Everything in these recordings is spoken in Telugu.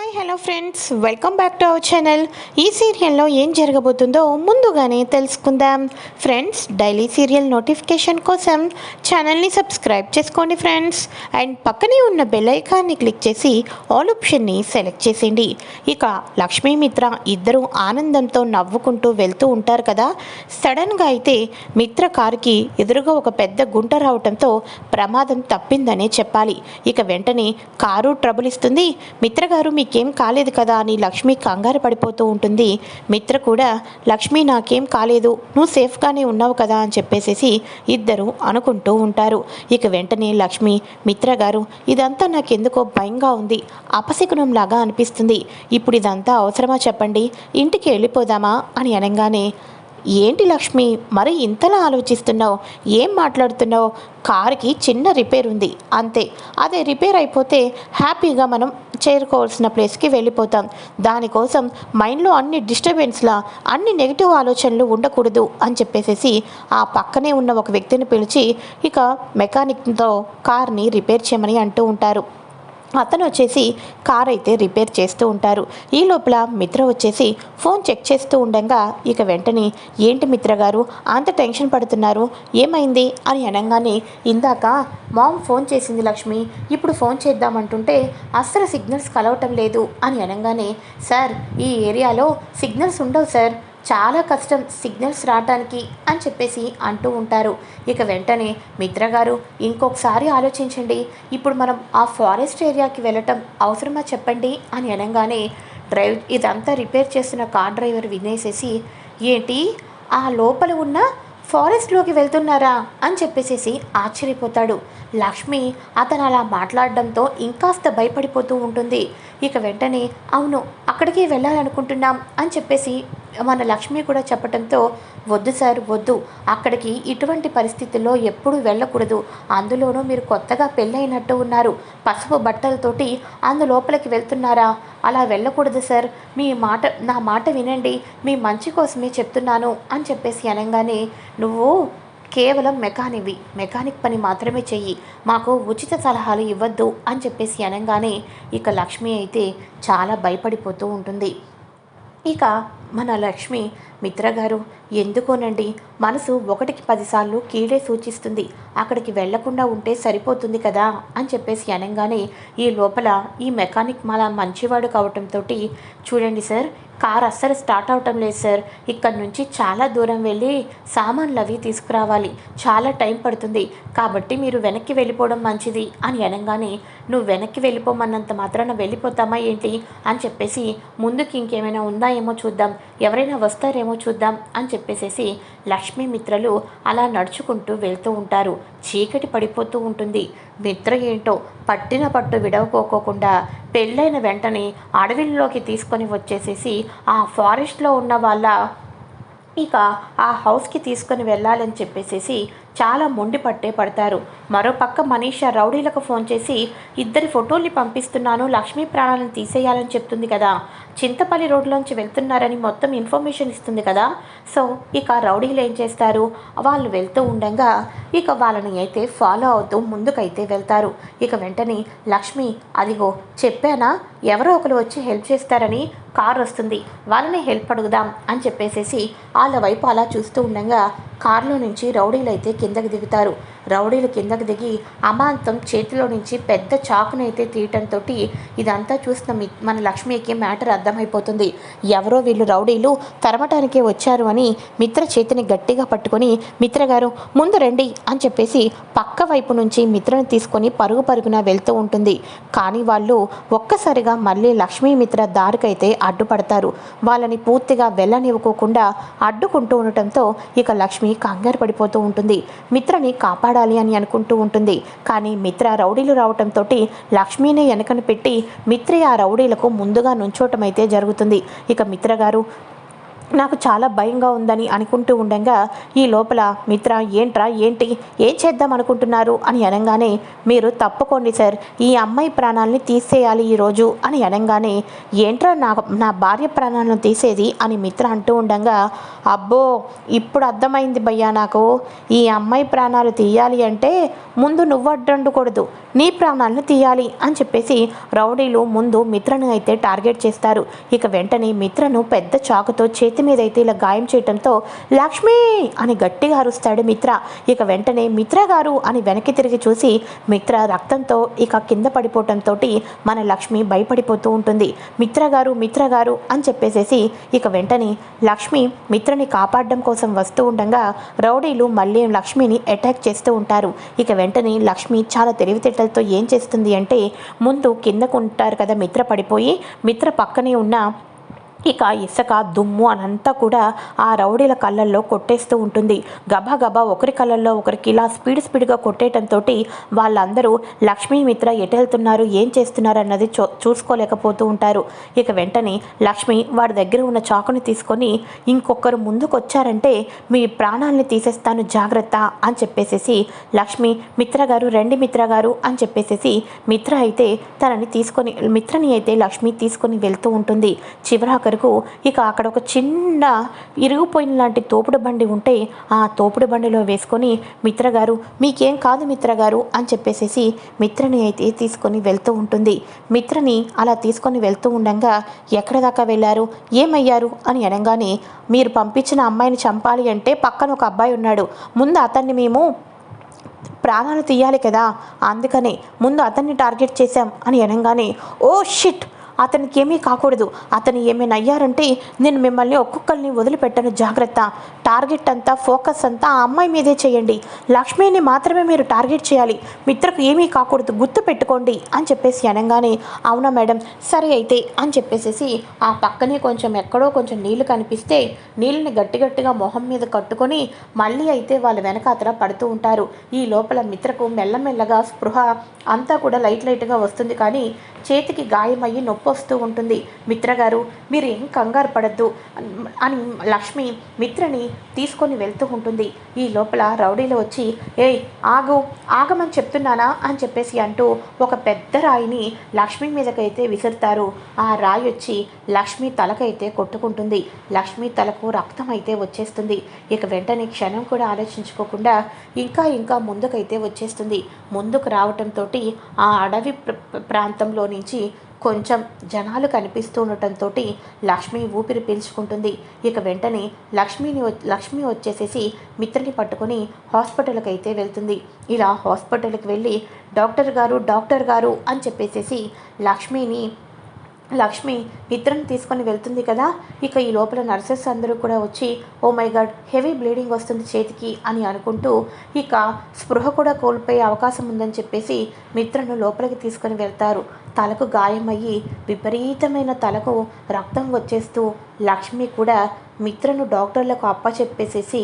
Hi hello friends, welcome back to our channel. ఈ సీరియల్లో ఏం జరగబోతుందో ముందుగానే తెలుసుకుందాం. ఫ్రెండ్స్, డైలీ సీరియల్ నోటిఫికేషన్ కోసం ఛానల్ని సబ్స్క్రైబ్ చేసుకోండి ఫ్రెండ్స్. అండ్ పక్కనే ఉన్న బెల్ ఐకాన్ని క్లిక్ చేసి ఆల్ ఆప్షన్ని సెలెక్ట్ చేసేయండి. ఇక లక్ష్మీ మిత్ర ఇద్దరు ఆనందంతో నవ్వుకుంటూ వెళ్తూ ఉంటారు కదా. సడన్గా అయితే మిత్ర కారుకి ఎదురుగా ఒక పెద్ద గుంట రావడంతో ప్రమాదం తప్పిందనే చెప్పాలి. ఇక వెంటనే కారు ట్రబుల్ ఇస్తుంది. మిత్ర గారు మీకేం కాలేదు కదా అని లక్ష్మి కంగారు పడిపోతూ ఉంటుంది. మిత్ర కూడా లక్ష్మి నాకేం కాలేదు, నువ్వు సేఫ్గానే ఉన్నావు కదా అని చెప్పేసేసి ఇద్దరు అనుకుంటూ ఉంటారు. ఇక వెంటనే లక్ష్మి, మిత్ర గారు ఇదంతా నాకెందుకో భయంగా ఉంది, అపశకునంలాగా అనిపిస్తుంది, ఇప్పుడు ఇదంతా అవసరమా చెప్పండి, ఇంటికి వెళ్ళిపోదామా అని అనగానే, ఏంటి లక్ష్మి మరి ఇంతలా ఆలోచిస్తున్నావు, ఏం మాట్లాడుతున్నావు, కారుకి చిన్న రిపేర్ ఉంది అంతే, అదే రిపేర్ అయిపోతే హ్యాపీగా మనం చేరుకోవాల్సిన ప్లేస్కి వెళ్ళిపోతాం. దానికోసం మైండ్లో అన్ని డిస్టర్బెన్స్లా అన్ని నెగిటివ్ ఆలోచనలు ఉండకూడదు అని చెప్పేసి ఆ పక్కనే ఉన్న ఒక వ్యక్తిని పిలిచి ఇక మెకానిక్తో కార్ని రిపేర్ చేయమని అంటూ ఉంటారు. అతను వచ్చేసి కార్ అయితే రిపేర్ చేస్తూ ఉంటారు. ఈ లోపల మిత్ర వచ్చేసి ఫోన్ చెక్ చేస్తూ ఉండగా ఇక వెంటనే, ఏంటి మిత్ర గారు అంత టెన్షన్ పడుతున్నారు, ఏమైంది అని అనగానే, ఇందాక మామ్ ఫోన్ చేసింది లక్ష్మి, ఇప్పుడు ఫోన్ చేద్దామంటుంటే అస్సలు సిగ్నల్స్ కలవటం లేదు అని అనగానే, సార్ ఈ ఏరియాలో సిగ్నల్స్ ఉండవు సార్, చాలా కష్టం సిగ్నల్స్ రావడానికి అని చెప్పేసి అంటూ ఉంటారు. ఇక వెంటనే మిత్ర గారు ఇంకొకసారి ఆలోచించండి, ఇప్పుడు మనం ఆ ఫారెస్ట్ ఏరియాకి వెళ్ళటం అవసరమా చెప్పండి అని అనగానే ఇదంతా రిపేర్ చేస్తున్న కార్ డ్రైవర్ వినేసేసి, ఏంటి ఆ లోపల ఉన్న ఫారెస్ట్లోకి వెళ్తున్నారా అని చెప్పేసి ఆశ్చర్యపోతాడు. లక్ష్మి అతను అలా మాట్లాడడంతో ఇంకాస్త భయపడిపోతూ ఉంటుంది. ఇక వెంటనే, అవును అక్కడికి వెళ్ళాలనుకుంటున్నాం అని చెప్పేసి మన లక్ష్మి కూడా చెప్పడంతో, వద్దు సార్ వద్దు, అక్కడికి ఇటువంటి పరిస్థితుల్లో ఎప్పుడూ వెళ్ళకూడదు, అందులోనూ మీరు కొత్తగా పెళ్ళైనట్టు ఉన్నారు, పసుపు బట్టలతోటి అందులోపలికి వెళ్తున్నారా, అలా వెళ్ళకూడదు సార్, నా మాట వినండి, మీ మంచి కోసమే చెప్తున్నాను అని చెప్పేసి అనగానే, నువ్వు కేవలం మెకానిక్ పని మాత్రమే చెయ్యి, మాకు ఉచిత సలహాలు ఇవ్వద్దు అని చెప్పేసి అనగానే ఇక లక్ష్మి అయితే చాలా భయపడిపోతూ ఉంటుంది. ఇక మన లక్ష్మి, మిత్రగారు ఎందుకోనండి మనసు 1కి 10 సార్లు కీడే సూచిస్తుంది, అక్కడికి వెళ్లకుండా ఉంటే సరిపోతుంది కదా అని చెప్పేసి అనగానే, ఈ లోపల ఈ మెకానిక్ మళ్ళా మంచివాడు కావటంతో, చూడండి సార్ కార్ అస్సలు స్టార్ట్ అవటం లేదు సార్, ఇక్కడ నుంచి చాలా దూరం వెళ్ళి సామాన్లు అవి తీసుకురావాలి, చాలా టైం పడుతుంది, కాబట్టి మీరు వెనక్కి వెళ్ళిపోవడం మంచిది అని అనగానే, నువ్వు వెనక్కి వెళ్ళిపోమన్నంత మాత్రాన వెళ్ళిపోతామా ఏంటి అని చెప్పేసి, ముందుకి ఇంకేమైనా ఉందా ఏమో చూద్దాం, ఎవరైనా వస్తారేమో చూద్దాం అని చెప్పేసేసి లక్ష్మీ మిత్రలు అలా నడుచుకుంటూ వెళ్తూ ఉంటారు. చీకటి పడిపోతూ ఉంటుంది. మిత్ర ఏంటో పట్టిన పట్టు విడవకోకుండా పెళ్ళైన వెంటనే అడవిలోకి తీసుకొని వచ్చేసేసి ఆ ఫారెస్ట్లో ఉన్న వాళ్ళ ఇక ఆ హౌస్కి తీసుకొని వెళ్ళాలని చెప్పేసేసి చాలా మొండి పట్టే పడతారు. మరోపక్క మనీషా రౌడీలకు ఫోన్ చేసి, ఇద్దరి ఫోటోల్ని పంపిస్తున్నాను, లక్ష్మీ ప్రాణాలను తీసేయాలని చెప్తుంది కదా, చింతపల్లి రోడ్లోంచి వెళ్తున్నారని మొత్తం ఇన్ఫర్మేషన్ ఇస్తుంది కదా. సో ఇక రౌడీలు ఏం చేస్తారు, వాళ్ళు వెళ్తూ ఉండగా ఇక వాళ్ళని అయితే ఫాలో అవుతూ ముందుకైతే వెళ్తారు. ఇక వెంటనే లక్ష్మి, అదిగో చెప్పానా ఎవరో ఒకరు వచ్చి హెల్ప్ చేస్తారని, కారు వస్తుంది, వాళ్ళని హెల్ప్ అడుగుదాం అని చెప్పేసేసి వాళ్ళ వైపు అలా చూస్తూ ఉండగా కారులో నుంచి రౌడీలు అయితే కిందకి దిగుతారు. రౌడీలు కిందకి దిగి అమాంతం చేతిలో నుంచి పెద్ద చాకునైతే తీయటంతో ఇదంతా చూసిన మన లక్ష్మికి మ్యాటర్ అర్థమైపోతుంది. ఎవరో వీళ్ళు రౌడీలు తరమటానికే వచ్చారు అని మిత్ర చేతిని గట్టిగా పట్టుకొని, మిత్ర గారు ముందు రండి అని చెప్పేసి పక్క వైపు నుంచి మిత్రను తీసుకొని పరుగున వెళ్తూ ఉంటుంది. కానీ వాళ్ళు ఒక్కసారిగా మళ్ళీ లక్ష్మీ మిత్ర దారికైతే అడ్డుపడతారు. వాళ్ళని పూర్తిగా వెళ్ళనివ్వకోకుండా అడ్డుకుంటూ ఉండటంతో ఇక లక్ష్మి కంగారు పడిపోతూ ఉంటుంది. మిత్రని కాపాడాలి అని అనుకుంటూ ఉంటుంది. కానీ మిత్ర రౌడీలు రావటంతో లక్ష్మీనే వెనకను పెట్టి మిత్రే ఆ రౌడీలకు ముందుగా నుంచోటం అయితే జరుగుతుంది. ఇక మిత్ర గారు నాకు చాలా భయంగా ఉందని అనుకుంటూ ఉండగా ఈ లోపల మిత్ర ఏంట్రా ఏంటి ఏం చేద్దాం అనుకుంటున్నారు అని అనగానే మీరు తప్పుకోండి సార్, ఈ అమ్మాయి ప్రాణాలని తీసేయాలి ఈరోజు అని అనగానే ఏంట్రా నా భార్య ప్రాణాలను తీసేది అని మిత్ర అంటూ ఉండగా అబ్బో ఇప్పుడు అర్థమైంది భయ్యా నాకు, ఈ అమ్మాయి ప్రాణాలు తీయాలి అంటే ముందు నువ్వు అడ్డండకూడదు, నీ ప్రాణాలను తీయాలి అని చెప్పేసి రౌడీలు ముందు మిత్రను అయితే టార్గెట్ చేస్తారు. ఇక వెంటనే మిత్రను పెద్ద చాకుతో చేతి మీద అయితే ఇలా గాయం చేయడంతో లక్ష్మి అని గట్టిగా అరుస్తాడు మిత్ర. ఇక వెంటనే మిత్ర గారు అని వెనక్కి తిరిగి చూసి మిత్ర రక్తంతో ఇక కింద పడిపోవటంతో మన లక్ష్మి భయపడిపోతూ ఉంటుంది. మిత్ర గారు అని చెప్పేసేసి ఇక వెంటనే లక్ష్మి మిత్రని కాపాడడం కోసం వస్తూ ఉండగా రౌడీలు మళ్ళీ లక్ష్మిని అటాక్ చేస్తూ ఉంటారు. ఇక వెంటనే లక్ష్మి చాలా తెలివితేటలతో ఏం చేస్తుంది అంటే ముందు కిందకు ఉంటారు కదా మిత్ర పడిపోయి, మిత్ర పక్కనే ఉన్న ఇక ఇసుక దుమ్ము అనంతా కూడా ఆ రౌడీల కళ్ళల్లో కొట్టేస్తూ ఉంటుంది. గబా ఒకరి కళ్ళల్లో ఒకరికి ఇలా స్పీడ్గా కొట్టేయటంతో వాళ్ళందరూ లక్ష్మీ మిత్ర ఎటు వెళ్తున్నారు ఏం చేస్తున్నారు అన్నది చూసుకోలేకపోతూ ఉంటారు. ఇక వెంటనే లక్ష్మి వాడి దగ్గర ఉన్న చాకుని తీసుకొని ఇంకొకరు ముందుకు వచ్చారంటే మీ ప్రాణాలని తీసేస్తాను జాగ్రత్త అని చెప్పేసేసి లక్ష్మి రండి మిత్ర గారు అని చెప్పేసేసి మిత్ర అయితే మిత్రని అయితే లక్ష్మి తీసుకొని వెళ్తూ ఉంటుంది. చివరాకరు ఇక అక్కడ ఒక చిన్న ఇరిగిపోయిన లాంటి తోపుడు బండి ఉంటే ఆ తోపుడు బండిలో వేసుకొని మిత్రగారు మీకేం కాదు మిత్రగారు అని చెప్పేసేసి మిత్రని అయితే తీసుకొని వెళ్తూ ఉంటుంది. మిత్రని అలా తీసుకొని వెళ్తూ ఉండగా ఎక్కడ దాకా వెళ్ళారు ఏమయ్యారు అని అనగానే మీరు పంపించిన అమ్మాయిని చంపాలి అంటే పక్కన ఒక అబ్బాయి ఉన్నాడు, ముందు అతన్ని మేము ప్రాణాలు తీయాలి కదా, అందుకనే ముందు అతన్ని టార్గెట్ చేశాం అని అనగానే ఓ షిట్ అతనికి ఏమీ కాకూడదు, అతను ఏమైనా అయ్యారంటే నేను మిమ్మల్ని ఒక్కొక్కరిని వదిలిపెట్టను జాగ్రత్త, టార్గెట్ అంతా ఫోకస్ అంతా ఆ అమ్మాయి మీదే చేయండి, లక్ష్మిని మాత్రమే మీరు టార్గెట్ చేయాలి, మిత్రకు ఏమీ కాకూడదు గుర్తు పెట్టుకోండి అని చెప్పేసి అనగానే అవునా మేడం సరే అయితే అని చెప్పేసేసి ఆ పక్కనే ఎక్కడో కొంచెం నీళ్లు కనిపిస్తే నీళ్ళని గట్టిగా మొహం మీద కట్టుకొని మళ్ళీ అయితే వాళ్ళ వెనకాతల పడుతూ ఉంటారు. ఈ లోపల మిత్రకు మెల్లమెల్లగా స్పృహ అంతా కూడా లైట్గా వస్తుంది, కానీ చేతికి గాయమయ్యి నొప్పి వస్తూ ఉంటుంది. మిత్రగారు మీరు ఏం కంగారు పడద్దు అని లక్ష్మి మిత్రని తీసుకొని వెళ్తూ ఉంటుంది. ఈ లోపల రౌడీలు వచ్చి ఏయ్ ఆగమని చెప్తున్నానా అని చెప్పేసి అంటూ ఒక పెద్ద రాయిని లక్ష్మి మీదకైతే విసురుతారు. ఆ రాయి వచ్చి లక్ష్మి తలకైతే కొట్టుకుంటుంది. లక్ష్మి తలకు రక్తం అయితే వచ్చేస్తుంది. ఇక వెంటనే క్షణం కూడా ఆలోచించుకోకుండా ఇంకా ముందుకైతే వచ్చేస్తుంది. ముందుకు రావటంతో ఆ అడవి ప్రాంతంలో నుంచి కొంచెం జనాలు కనిపిస్తూ ఉండటంతో లక్ష్మి ఊపిరి పీల్చుకుంటుంది. ఇక వెంటనే లక్ష్మి వచ్చేసేసి మిత్రని పట్టుకొని హాస్పిటల్కి అయితే వెళ్తుంది. ఇలా హాస్పిటల్కి వెళ్ళి డాక్టర్ గారు అని చెప్పేసేసి లక్ష్మి మిత్రని తీసుకొని వెళ్తుంది కదా. ఇక ఈ లోపల నర్సెస్ అందరూ కూడా వచ్చి oh my god heavy bleeding వస్తుంది చేతికి అని అనుకుంటూ ఇక స్పృహ కూడా కోల్పోయే అవకాశం ఉందని చెప్పేసి మిత్రను లోపలికి తీసుకొని వెళ్తారు. తలకు గాయమయ్యి విపరీతమైన తలకు రక్తం వచ్చేస్తూ లక్ష్మి కూడా మిత్రను డాక్టర్లకు అప్పచెప్పేసేసి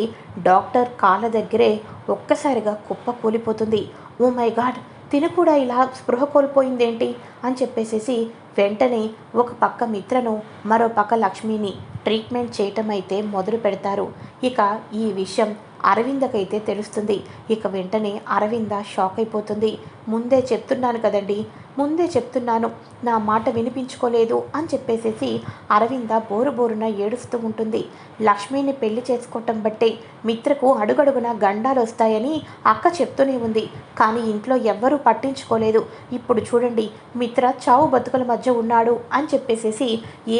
డాక్టర్ కాళ్ళ దగ్గరే ఒక్కసారిగా కుప్ప కూలిపోతుంది. ఓ మై గాడ్ తిను కూడా ఇలా స్పృహ కోల్పోయిందేంటి అని చెప్పేసేసి వెంటనే ఒక పక్క మిత్రను మరో పక్క లక్ష్మిని ట్రీట్మెంట్ చేయటం అయితే మొదలు పెడతారు. ఇక ఈ విషయం అరవిందకైతే తెలుస్తుంది. ఇక వెంటనే అరవింద షాక్ అయిపోతుంది. ముందే చెప్తున్నాను నా మాట వినిపించుకోలేదు అని చెప్పేసేసి అరవింద బోరున ఏడుస్తూ ఉంటుంది. లక్ష్మిని పెళ్లి చేసుకోవటం బట్టే మిత్రకు అడుగడుగున గండాలు వస్తాయని అక్క చెప్తూనే ఉంది, కానీ ఇంట్లో ఎవ్వరూ పట్టించుకోలేదు. ఇప్పుడు చూడండి మిత్ర చావు బతుకుల మధ్య ఉన్నాడు అని చెప్పేసేసి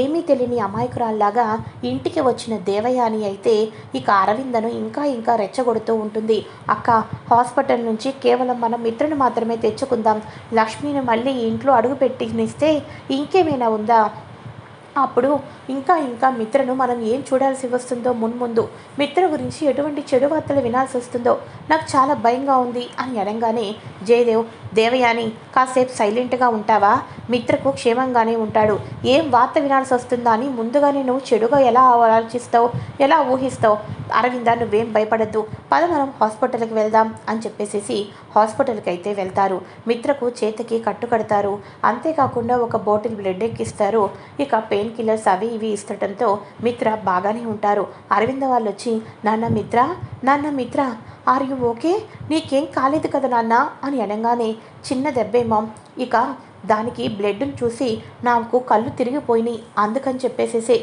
ఏమీ తెలియని అమాయకురాల్లాగా ఇంటికి వచ్చిన దేవయాని అయితే ఇక అరవిందను ఇంకా రెచ్చగొడుతూ ఉంటుంది. అక్క హాస్పిటల్ నుంచి కేవలం మనం మిత్రను మాత్రమే తెచ్చుకుందాం, లక్ష్మిని మళ్ళీ ఇంట్లో అడుగు పెట్టినిస్తే ఇంకేమైనా ఉందా, అప్పుడు ఇంకా మిత్రను మనం ఏం చూడాల్సి వస్తుందో, ముందు మిత్ర గురించి ఎటువంటి చెడు వార్తలు వినాల్సి వస్తుందో నాకు చాలా భయంగా ఉంది అని అనగానే జయదేవ్ దేవయాని కాసేపు సైలెంట్గా ఉంటావా, మిత్రకు క్షేమంగానే ఉంటాడు, ఏం వార్త వినాల్సి వస్తుందా అని ముందుగానే నువ్వు చెడుగా ఎలా ఆలోచిస్తావు, ఎలా ఊహిస్తావు, అరవింద నువ్వేం భయపడద్దు, పద మనం హాస్పిటల్కి వెళ్దాం అని చెప్పేసేసి హాస్పిటల్కి అయితే వెళ్తారు. మిత్రకు చేతికి కట్టు కడతారు. అంతేకాకుండా ఒక బాటిల్ బ్లడ్ ఎక్కిస్తారు. ఇక పెయిన్ కిల్లర్స్ అవి ఇవి ఇస్తటంతో మిత్ర బాగానే ఉంటారు. అరవింద వాళ్ళు వచ్చి నాన్న మిత్ర ఆర్ యు ఓకే, నీకేం కాలేదు కదా నాన్న అని అనగానే చిన్న దెబ్బేమో, ఇక దానికి బ్లడ్ని చూసి నాకు కళ్ళు తిరిగిపోయినాయి, అందుకని చెప్పేసేసి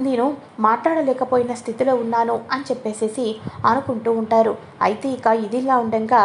నేను మాట్లాడలేకపోయిన స్థితిలో ఉన్నాను అని చెప్పేసేసి అనుకుంటూ ఉంటారు. అయితే ఇక ఇదిలా ఉండగా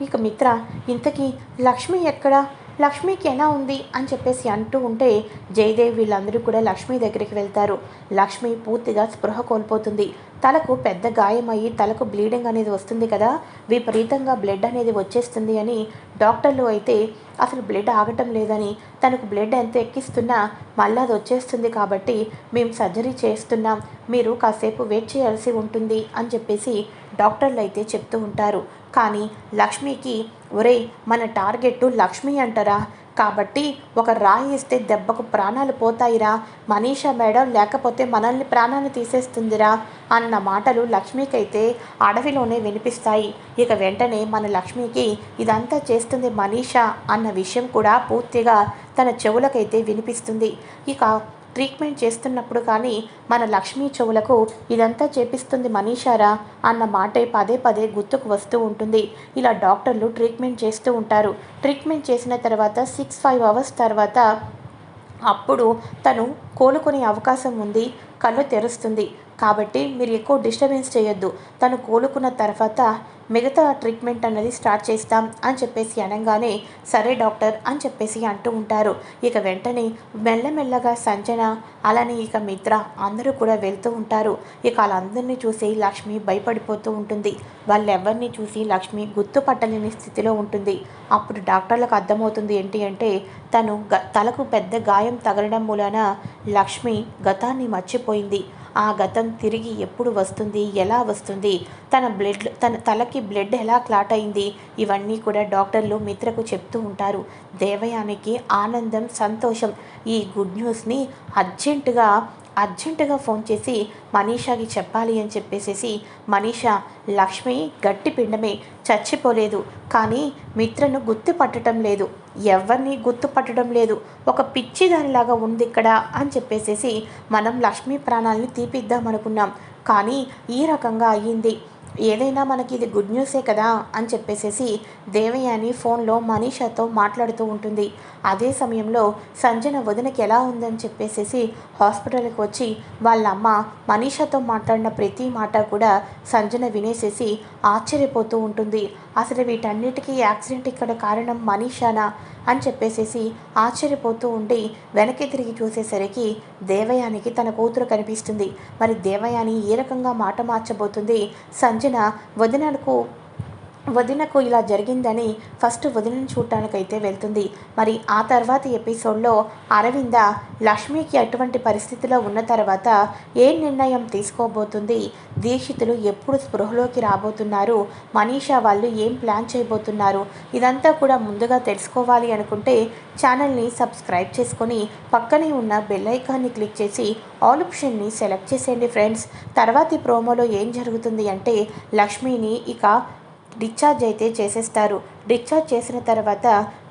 ఇక మిత్ర ఇంతకీ లక్ష్మి ఎక్కడా, లక్ష్మికి ఎలా ఉంది అని చెప్పేసి అంటూ ఉంటే జయదేవ్ వీళ్ళందరూ కూడా లక్ష్మి దగ్గరికి వెళ్తారు. లక్ష్మి పూర్తిగా స్పృహ కోల్పోతుంది. తలకు పెద్ద గాయమయ్యి తలకు బ్లీడింగ్ అనేది వస్తుంది కదా, విపరీతంగా బ్లడ్ అనేది వచ్చేస్తుంది అని డాక్టర్లు అయితే అసలు బ్లడ్ ఆగటం లేదని, తనకు బ్లడ్ ఎంత ఎక్కిస్తున్నా మళ్ళీ అది వచ్చేస్తుంది కాబట్టి మేము సర్జరీ చేస్తున్నాం, మీరు కాసేపు వెయిట్ చేయాల్సి ఉంటుంది అని చెప్పేసి డాక్టర్లు అయితే చెప్తూ ఉంటారు. కానీ లక్ష్మికి ఒరేయ్ మన టార్గెట్ లక్ష్మి అంటారా, కాబట్టి ఒక రాయి ఇస్తే దెబ్బకు ప్రాణాలు పోతాయిరా, మనీషా మేడం లేకపోతే మనల్ని ప్రాణాలు తీసేస్తుందిరా అన్న మాటలు లక్ష్మికైతే అడవిలోనే వినిపిస్తాయి. ఇక వెంటనే మన లక్ష్మికి ఇదంతా చేస్తుంది మనీషా అన్న విషయం కూడా పూర్తిగా తన చెవులకైతే వినిపిస్తుంది. ఇక ట్రీట్మెంట్ చేస్తున్నప్పుడు కానీ మన లక్ష్మీ చెవులకు ఇదంతా చేపిస్తుంది మనీషారా అన్న మాటే పదే పదే గుర్తుకు వస్తూ ఉంటుంది. ఇలా డాక్టర్లు ట్రీట్మెంట్ చేస్తూ ఉంటారు. ట్రీట్మెంట్ చేసిన తర్వాత 6-5 అవర్స్ తర్వాత అప్పుడు తను కోలుకునే అవకాశం ఉంది, కళ్ళు తెరుస్తుంది. కాబట్టి మీరు ఎక్కువ డిస్టర్బెన్స్ చేయొద్దు, తను కోలుకున్న తర్వాత మిగతా ట్రీట్మెంట్ అన్నది స్టార్ట్ చేస్తాం అని చెప్పేసి అనగానే సరే డాక్టర్ అని చెప్పేసి అంటూ ఉంటారు. ఇక వెంటనే మెల్లమెల్లగా సంజన అలానే ఇక మిత్ర అందరూ కూడా వెళ్తూ ఉంటారు. ఇక వాళ్ళందరినీ చూసి లక్ష్మి భయపడిపోతూ ఉంటుంది. వాళ్ళెవరిని చూసి లక్ష్మి గుర్తుపట్టలేని స్థితిలో ఉంటుంది. అప్పుడు డాక్టర్లకు అర్థమవుతుంది ఏంటి అంటే తను తలకు పెద్ద గాయం తగలడం మూలాన లక్ష్మి గతాన్ని మర్చిపోయింది. ఆ గతం తిరిగి ఎప్పుడు వస్తుంది, ఎలా వస్తుంది, తన తలకి బ్లడ్ ఎలా క్లాట్ అయింది, ఇవన్నీ కూడా డాక్టర్లు మిత్రకు చెప్తూ ఉంటారు. దేవయానికి ఆనందం, సంతోషం. ఈ గుడ్ న్యూస్ని అర్జెంటుగా ఫోన్ చేసి మనీషాకి చెప్పాలి అని చెప్పేసేసి మనీషా లక్ష్మి గట్టి పిండమే, చచ్చిపోలేదు, కానీ మిత్రను గుర్తుపట్టడం లేదు, ఎవరిని గుర్తుపట్టడం లేదు, ఒక పిచ్చిదానిలాగా ఉంది ఇక్కడ అని చెప్పేసేసి మనం లక్ష్మీ ప్రాణాలని తీపిద్దామనుకున్నాం, కానీ ఈ రకంగా అయ్యింది, ఏదైనా మనకి ఇది గుడ్ న్యూసే కదా అని చెప్పేసేసి దేవయాని ఫోన్లో మనీషాతో మాట్లాడుతూ ఉంటుంది. అదే సమయంలో సంజన వదినకి ఎలా ఉందని చెప్పేసేసి హాస్పిటల్కి వచ్చి వాళ్ళ అమ్మ మనీషాతో మాట్లాడిన ప్రతి మాట కూడా సంజన వినేసేసి ఆశ్చర్యపోతూ ఉంటుంది. అసలు వీటన్నిటికీ యాక్సిడెంట్ ఇక్కడ కారణం మనీషానా అని చెప్పేసేసి ఆశ్చర్యపోతూ ఉండి వెనక్కి తిరిగి చూసేసరికి దేవయానికి తన కూతురు కనిపిస్తుంది. మరి దేవయాని ఏ రకంగా మాట మార్చబోతుంది, సంజన వదినకు ఇలా జరిగిందని ఫస్ట్ వదినను చూడటానికైతే వెళ్తుంది. మరి ఆ తర్వాత ఎపిసోడ్లో అరవింద లక్ష్మికి అటువంటి పరిస్థితిలో ఉన్న తర్వాత ఏ నిర్ణయం తీసుకోబోతుంది, దీక్షితులు ఎప్పుడు స్పృహలోకి రాబోతున్నారు, మనీషా వాళ్ళు ఏం ప్లాన్ చేయబోతున్నారు, ఇదంతా కూడా ముందుగా తెలుసుకోవాలి అనుకుంటే ఛానల్ని సబ్స్క్రైబ్ చేసుకొని పక్కనే ఉన్న బెల్ ఐకాన్ని క్లిక్ చేసి ఆల్ ఆప్షన్ని సెలెక్ట్ చేసేయండి ఫ్రెండ్స్. తర్వాతి ప్రోమోలో ఏం జరుగుతుంది అంటే లక్ష్మిని ఇక డిశ్చార్జ్ అయితే చేసేస్తారు. డిశ్చార్జ్ చేసిన తర్వాత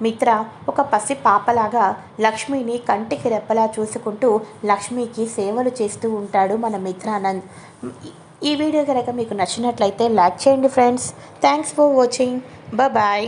మిత్ర ఒక పసి పాపలాగా లక్ష్మిని కంటికి రెప్పలా చూసుకుంటూ లక్ష్మికి సేవలు చేస్తూ ఉంటాడు మన మిత్రానంద్. ఈ వీడియో కనుక మీకు నచ్చినట్లయితే లైక్ చేయండి friends. Thanks for watching. Bye.